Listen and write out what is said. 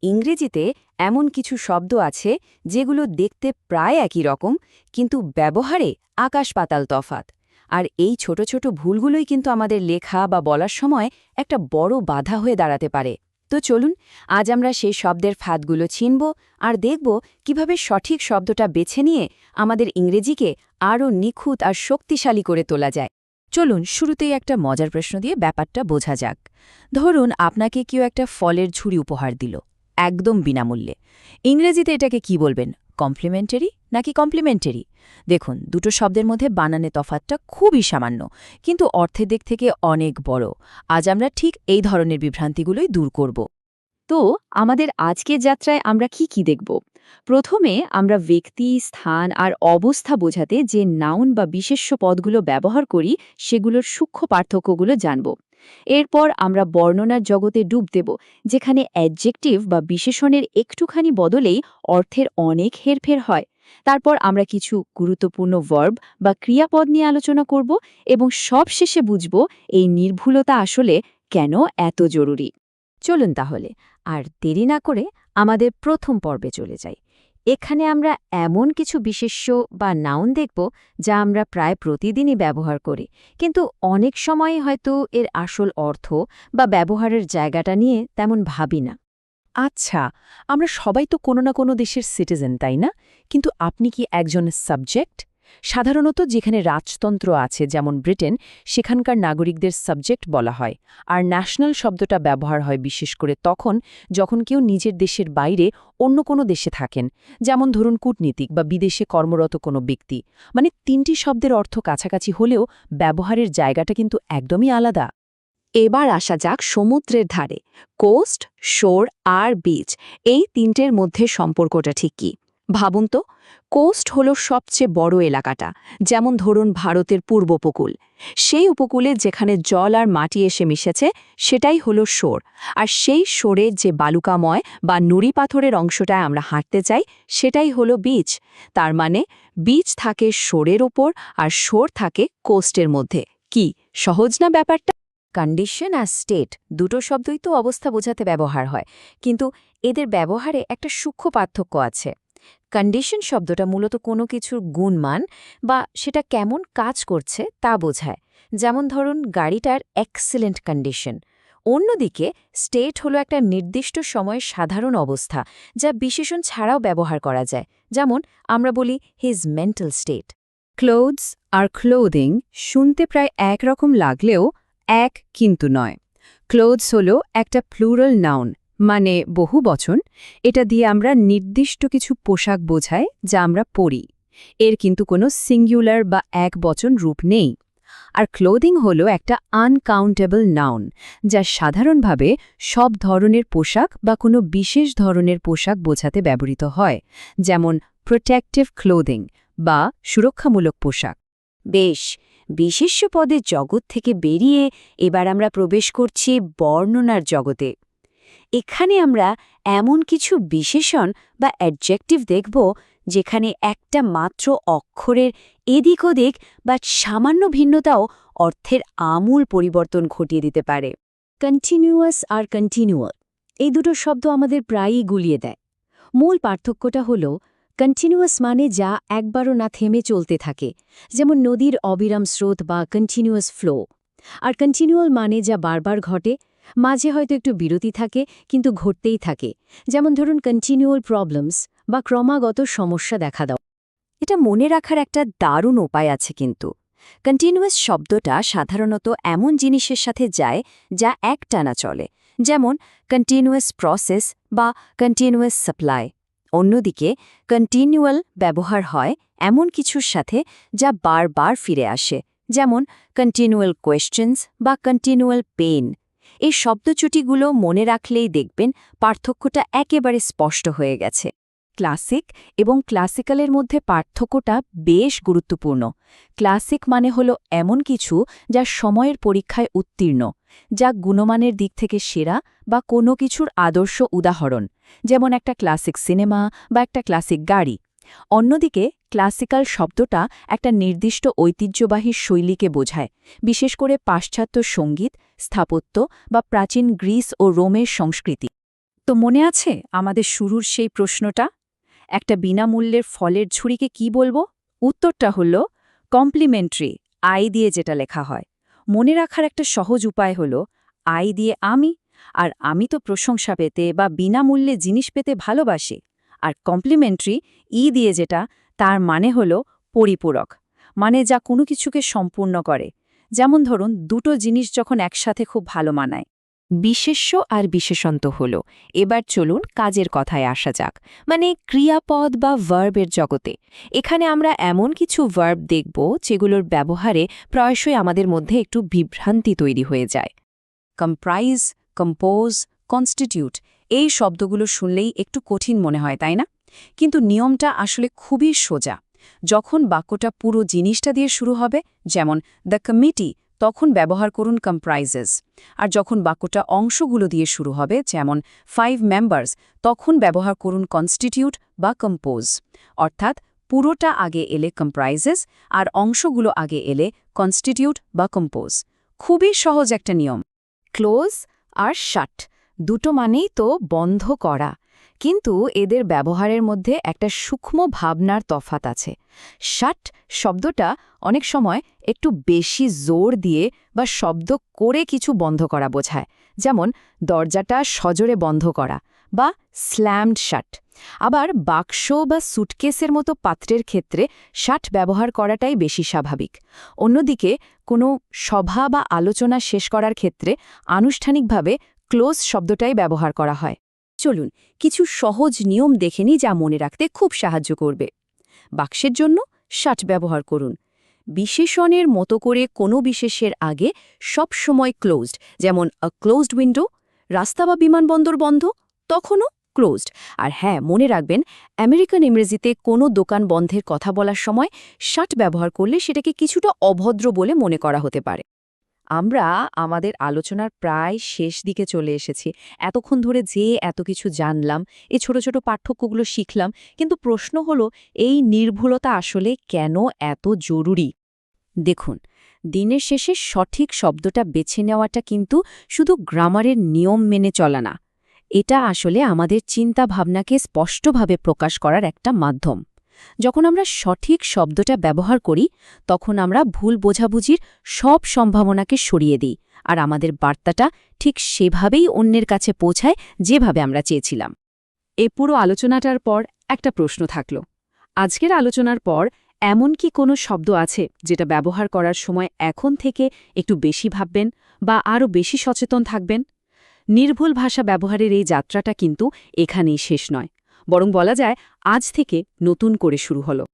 ইংরেজিতে এমন কিছু শব্দ আছে যেগুলো দেখতে প্রায় একই রকম কিন্তু ব্যবহারে আকাশ-পাতাল তফাত। আর এই ছোট ছোট ভুলগুলোই কিন্তু আমাদের লেখা বা বলার সময় একটা বড় বাধা হয়ে দাঁড়াতে পারে। তো চলুন আজ আমরা সেই শব্দের ফাঁদগুলো চিনব আর দেখব কিভাবে সঠিক শব্দটা বেছে নিয়ে আমাদের ইংরেজিকে আরও নিখুঁত আর শক্তিশালী করে তোলা যায়। চলুন শুরুতেই একটা মজার প্রশ্ন দিয়ে ব্যাপারটা বোঝা যাক। ধরুন আপনাকে কেউ একটা ফলের ঝুড়ি উপহার দিল, একদম বিনামূল্যে। ইংরেজিতে এটাকে কি বলবেন, কমপ্লিমেন্টারি নাকি কমপ্লিমেন্টারি? দেখুন, দুটো শব্দের মধ্যে বানানে তফাতটা খুবই সামান্য, কিন্তু অর্থের দিক থেকে অনেক বড়। আজ আমরা ঠিক এই ধরনের বিভ্রান্তিগুলোই দূর করব। তো আমাদের আজকের যাত্রায় আমরা কি দেখব? প্রথমে আমরা ব্যক্তি, স্থান আর অবস্থা বোঝাতে যে নাউন বা বিশেষ্য পদগুলো ব্যবহার করি সেগুলোর সূক্ষ্ম পার্থক্যগুলো জানব। এরপর আমরা বর্ণনার জগতে ডুব দেব, যেখানে অ্যাডজেক্টিভ বা বিশেষণের একটুখানি বদলেই অর্থের অনেক হেরফের হয়। তারপর আমরা কিছু গুরুত্বপূর্ণ ভার্ব বা ক্রিয়াপদ নিয়ে আলোচনা করব এবং সবশেষে বুঝব এই নির্ভুলতা আসলে কেন এত জরুরি। চলুন তাহলে আর দেরি না করে আমাদের প্রথম পর্বে চলে যাই। এখানে আমরা এমন কিছু বিশেষ্য বা নাউন দেখব যা আমরা প্রায় প্রতিদিনই ব্যবহার করি, কিন্তু অনেক সময় হয়তো এর আসল অর্থ বা ব্যবহারের জায়গাটা নিয়ে তেমন ভাবি না। আচ্ছা, আমরা সবাই তো কোনো না কোনো দেশের সিটিজেন, তাই না? কিন্তু আপনি কি একজন সাবজেক্ট? সাধারণত যেখানে রাজতন্ত্র আছে, যেমন ব্রিটেন, সেখানকার নাগরিকদের সাবজেক্ট বলা হয়। আর ন্যাশনাল শব্দটা ব্যবহার হয় বিশেষ করে তখন যখন কেউ নিজের দেশের বাইরে অন্য কোনো দেশে থাকেন, যেমন ধরুন কূটনীতিক বা বিদেশে কর্মরত কোনো ব্যক্তি। মানে তিনটি শব্দের অর্থ কাছাকাছি হলেও ব্যবহারের জায়গাটা কিন্তু একদমই আলাদা। এবার আসা যাক সমুদ্রের ধারে। কোস্ট, শোর আর বিচ, এই তিনটের মধ্যে সম্পর্কটা ঠিক কি? ভাবুন তো, কোস্ট হলো সবচেয়ে বড় এলাকাটা, যেমন ধরুন ভারতের পূর্ব উপকূল। সেই উপকূলে যেখানে জল আর মাটি এসে মিশেছে সেটাই হলো শোর। আর সেই শোরের যে বালুকাময় বা নুড়ি পাথরের অংশটায় আমরা হাঁটতে চাই সেটাই হলো বিচ। তার মানে বিচ থাকে শোরের ওপর আর শোর থাকে কোস্টের মধ্যে। কি সহজ না ব্যাপারটা? কন্ডিশন আর স্টেট দুটো শব্দই তো অবস্থা বোঝাতে ব্যবহার হয়, কিন্তু এদের ব্যবহারে একটা সূক্ষ্ম পার্থক্য আছে। কন্ডিশন শব্দটা মূলত কোনো কিছুর গুণমান বা সেটা কেমন কাজ করছে তা বোঝায়, যেমন ধরুন গাড়িটার এক্সেলেন্ট কন্ডিশন। অন্যদিকে স্টেট হলো একটা নির্দিষ্ট সময়ের সাধারণ অবস্থা যা বিশেষণ ছাড়াও ব্যবহার করা যায়, যেমন আমরা বলি হিজ মেন্টাল স্টেট। ক্লোথস আর ক্লোদিং শুনতে প্রায় একরকম লাগলেও এক কিন্তু নয়। ক্লোথস হলো একটা প্লুরাল নাউন, মানে বহু বচন। এটা দিয়ে আমরা নির্দিষ্ট কিছু পোশাক বোঝাই যা আমরা পরি। এর কিন্তু কোনো সিঙ্গুলার বা এক বচন রূপ নেই। আর ক্লোদিং হলো একটা আনকাউন্টেবল নাউন, যা সাধারণভাবে সব ধরনের পোশাক বা কোনো বিশেষ ধরনের পোশাক বোঝাতে ব্যবহৃত হয়, যেমন প্রোটেক্টিভ ক্লোদিং বা সুরক্ষামূলক পোশাক। বেশ, বিশেষ্য পদের জগৎ থেকে বেরিয়ে এবার আমরা প্রবেশ করছি বর্ণনার জগতে। এখানে আমরা এমন কিছু বিশেষণ বা অ্যাডজেক্টিভ দেখব যেখানে একটা মাত্র অক্ষরের এদিক ওদিক বা সামান্য ভিন্নতাও অর্থের আমূল পরিবর্তন ঘটিয়ে দিতে পারে। কন্টিনিউয়াস আর কন্টিনিউয়াল, এই দুটো শব্দ আমাদের প্রায়ই গুলিয়ে দেয়। মূল পার্থক্যটা হলো কন্টিনিউয়াস মানে যা একবারও না থেমে চলতে থাকে, যেমন নদীর অবিরাম স্রোত বা কন্টিনিউয়াস ফ্লো। আর কন্টিনিউয়াল মানে যা বারবার ঘটে, মাঝে হয়তো একটু বিরতি থাকে কিন্তু ঘটতেই থাকে, যেমন ধরুন কন্টিনিউয়াল প্রবলেমস বা ক্রমাগত সমস্যা দেখা দাও। এটা মনে রাখার একটা দারুণ উপায় আছে কিন্তু। কন্টিনিউয়াস শব্দটা সাধারণত এমন জিনিসের সাথে যায় যা একটানা চলে, যেমন কন্টিনিউয়াস প্রসেস বা কন্টিনিউয়াস সাপ্লাই। অন্যদিকে কন্টিনিউয়াল ব্যবহার হয় এমন কিছুর সাথে যা বারবার ফিরে আসে, যেমন কন্টিনিউয়াল কোয়েশ্চেনস বা কন্টিনিউয়াল পেইন। এই শব্দচুটিগুলো মনে রাখলেই দেখবেন পার্থক্যটা একেবারে স্পষ্ট হয়ে গেছে। ক্লাসিক এবং ক্লাসিক্যালের মধ্যে পার্থক্যটা বেশ গুরুত্বপূর্ণ। ক্লাসিক মানে হলো এমন কিছু যা সময়ের পরীক্ষায় উত্তীর্ণ, যা গুণমানের দিক থেকে সেরা বা কোনো কিছুর আদর্শ উদাহরণ, যেমন একটা ক্লাসিক সিনেমা বা একটা ক্লাসিক গাড়ি। অন্যদিকে ক্লাসিক্যাল শব্দটা একটা নির্দিষ্ট ঐতিহ্যবাহী শৈলীকে বোঝায়, বিশেষ করে পাশ্চাত্য সঙ্গীত, স্থাপত্য বা প্রাচীন গ্রিস ও রোমের সংস্কৃতি। তো মনে আছে আমাদের শুরুর সেই প্রশ্নটা, একটা বিনামূল্যের ফলের ঝুড়িকে কি বলবো? উত্তরটা হল কমপ্লিমেন্টারি, আই দিয়ে যেটা লেখা হয়। মনে রাখার একটা সহজ উপায় হল আই দিয়ে আমি, আর আমি তো প্রশংসা পেতে বা বিনামূল্যে জিনিস পেতে ভালোবাসি। আর কমপ্লিমেন্টারি, ই দিয়ে যেটা, তার মানে হল পরিপূরক, মানে যা কোনো কিছুকে সম্পূর্ণ করে। যেমন ধরুন, দুটো জিনিস যখন একসাথে খুব ভালো মানায়। বিশেষ্য আর বিশেষন্ত হল, এবার চলুন কাজের কথায় আসা যাক, মানে ক্রিয়াপদ বা ভার্বের জগতে। এখানে আমরা এমন কিছু ভার্ব দেখব যেগুলোর ব্যবহারে প্রায়শই আমাদের মধ্যে একটু বিভ্রান্তি তৈরি হয়ে যায়। কম্প্রাইজ, কম্পোজ, কনস্টিটিউট, এই শব্দগুলো শুনলেই একটু কঠিন মনে হয়, তাই না? কিন্তু নিয়মটা আসলে খুবই সোজা। যখন বাক্যটা পুরো জিনিসটা দিয়ে শুরু হবে, যেমন দ্য কমিটি, তখন ব্যবহার করুন কম্প্রাইজেস। আর যখন বাক্যটা অংশগুলো দিয়ে শুরু হবে, যেমন 5 মেম্বার্স, তখন ব্যবহার করুন কনস্টিটিউট বা কম্পোজ। অর্থাৎ পুরোটা আগে এলে কম্প্রাইজেস, আর অংশগুলো আগে এলে কনস্টিটিউট বা কম্পোজ। খুবই সহজ একটা নিয়ম। ক্লোজ আর শাট, দুটো মানেই তো বন্ধ করা, কিন্তু এদের ব্যবহারের মধ্যে একটা সূক্ষ্ম ভাবনার তফাৎ আছে। শাট শব্দটা অনেক সময় একটু বেশি জোর দিয়ে বা শব্দ করে কিছু বন্ধ করা বোঝায়, যেমন দরজাটা সজোরে বন্ধ করা বা স্ল্যামড শাট। আবার বাক্স বা সুটকেসের মতো পাত্রের ক্ষেত্রে শাট ব্যবহার করাটাই বেশি স্বাভাবিক। অন্যদিকে কোনো সভা বা আলোচনা শেষ করার ক্ষেত্রে আনুষ্ঠানিকভাবে ক্লোজ শব্দটাই ব্যবহার করা হয়। চলুন কিছু সহজ নিয়ম দেখে নিই, যা মনে রাখতে খুব সাহায্য করবে। বাক্সের জন্য শাট ব্যবহার করুন। বিশেষণের মতো করে কোনো বিশেষের আগে সব সময় ক্লোজড, যেমন আ ক্লোজড উইন্ডো। রাস্তা বা বিমানবন্দর বন্ধ, তখনও ক্লোজড। আর হ্যাঁ, মনে রাখবেন, আমেরিকান ইংরেজিতে কোনো দোকান বন্ধের কথা বলার সময় শাট ব্যবহার করলে সেটাকে কিছুটা অভদ্র বলে মনে করা হতে পারে। আমরা আমাদের আলোচনার প্রায় শেষ দিকে চলে এসেছি। এতক্ষণ ধরে এত কিছু জানলাম, এই ছোট ছোট পার্থক্যগুলো শিখলাম, কিন্তু প্রশ্ন হলো, এই নির্ভুলতা আসলে কেন এত জরুরি? দেখুন, দিনের শেষে সঠিক শব্দটা বেছে নেওয়াটা কিন্তু শুধু গ্রামারের নিয়ম মেনে চলা না, এটা আসলে আমাদের চিন্তা ভাবনাকে স্পষ্টভাবে প্রকাশ করার একটা মাধ্যম। যখন আমরা সঠিক শব্দটা ব্যবহার করি, তখন আমরা ভুল বোঝাবুঝির সব সম্ভাবনাকে সরিয়ে দিই, আর আমাদের বার্তাটা ঠিক সেভাবেই অন্যের কাছে পৌঁছায় যেভাবে আমরা চেয়েছিলাম। এ পুরো আলোচনাটার পর একটা প্রশ্ন থাকল। আজকের আলোচনার পর এমন কি কোনো শব্দ আছে যেটা ব্যবহার করার সময় এখন থেকে একটু বেশি ভাববেন বা আরও বেশি সচেতন থাকবেন? নির্ভুল ভাষা ব্যবহারের এই যাত্রাটা কিন্তু এখানেই শেষ নয়, বরং বলা যায় আজ থেকে নতুন করে শুরু হলো।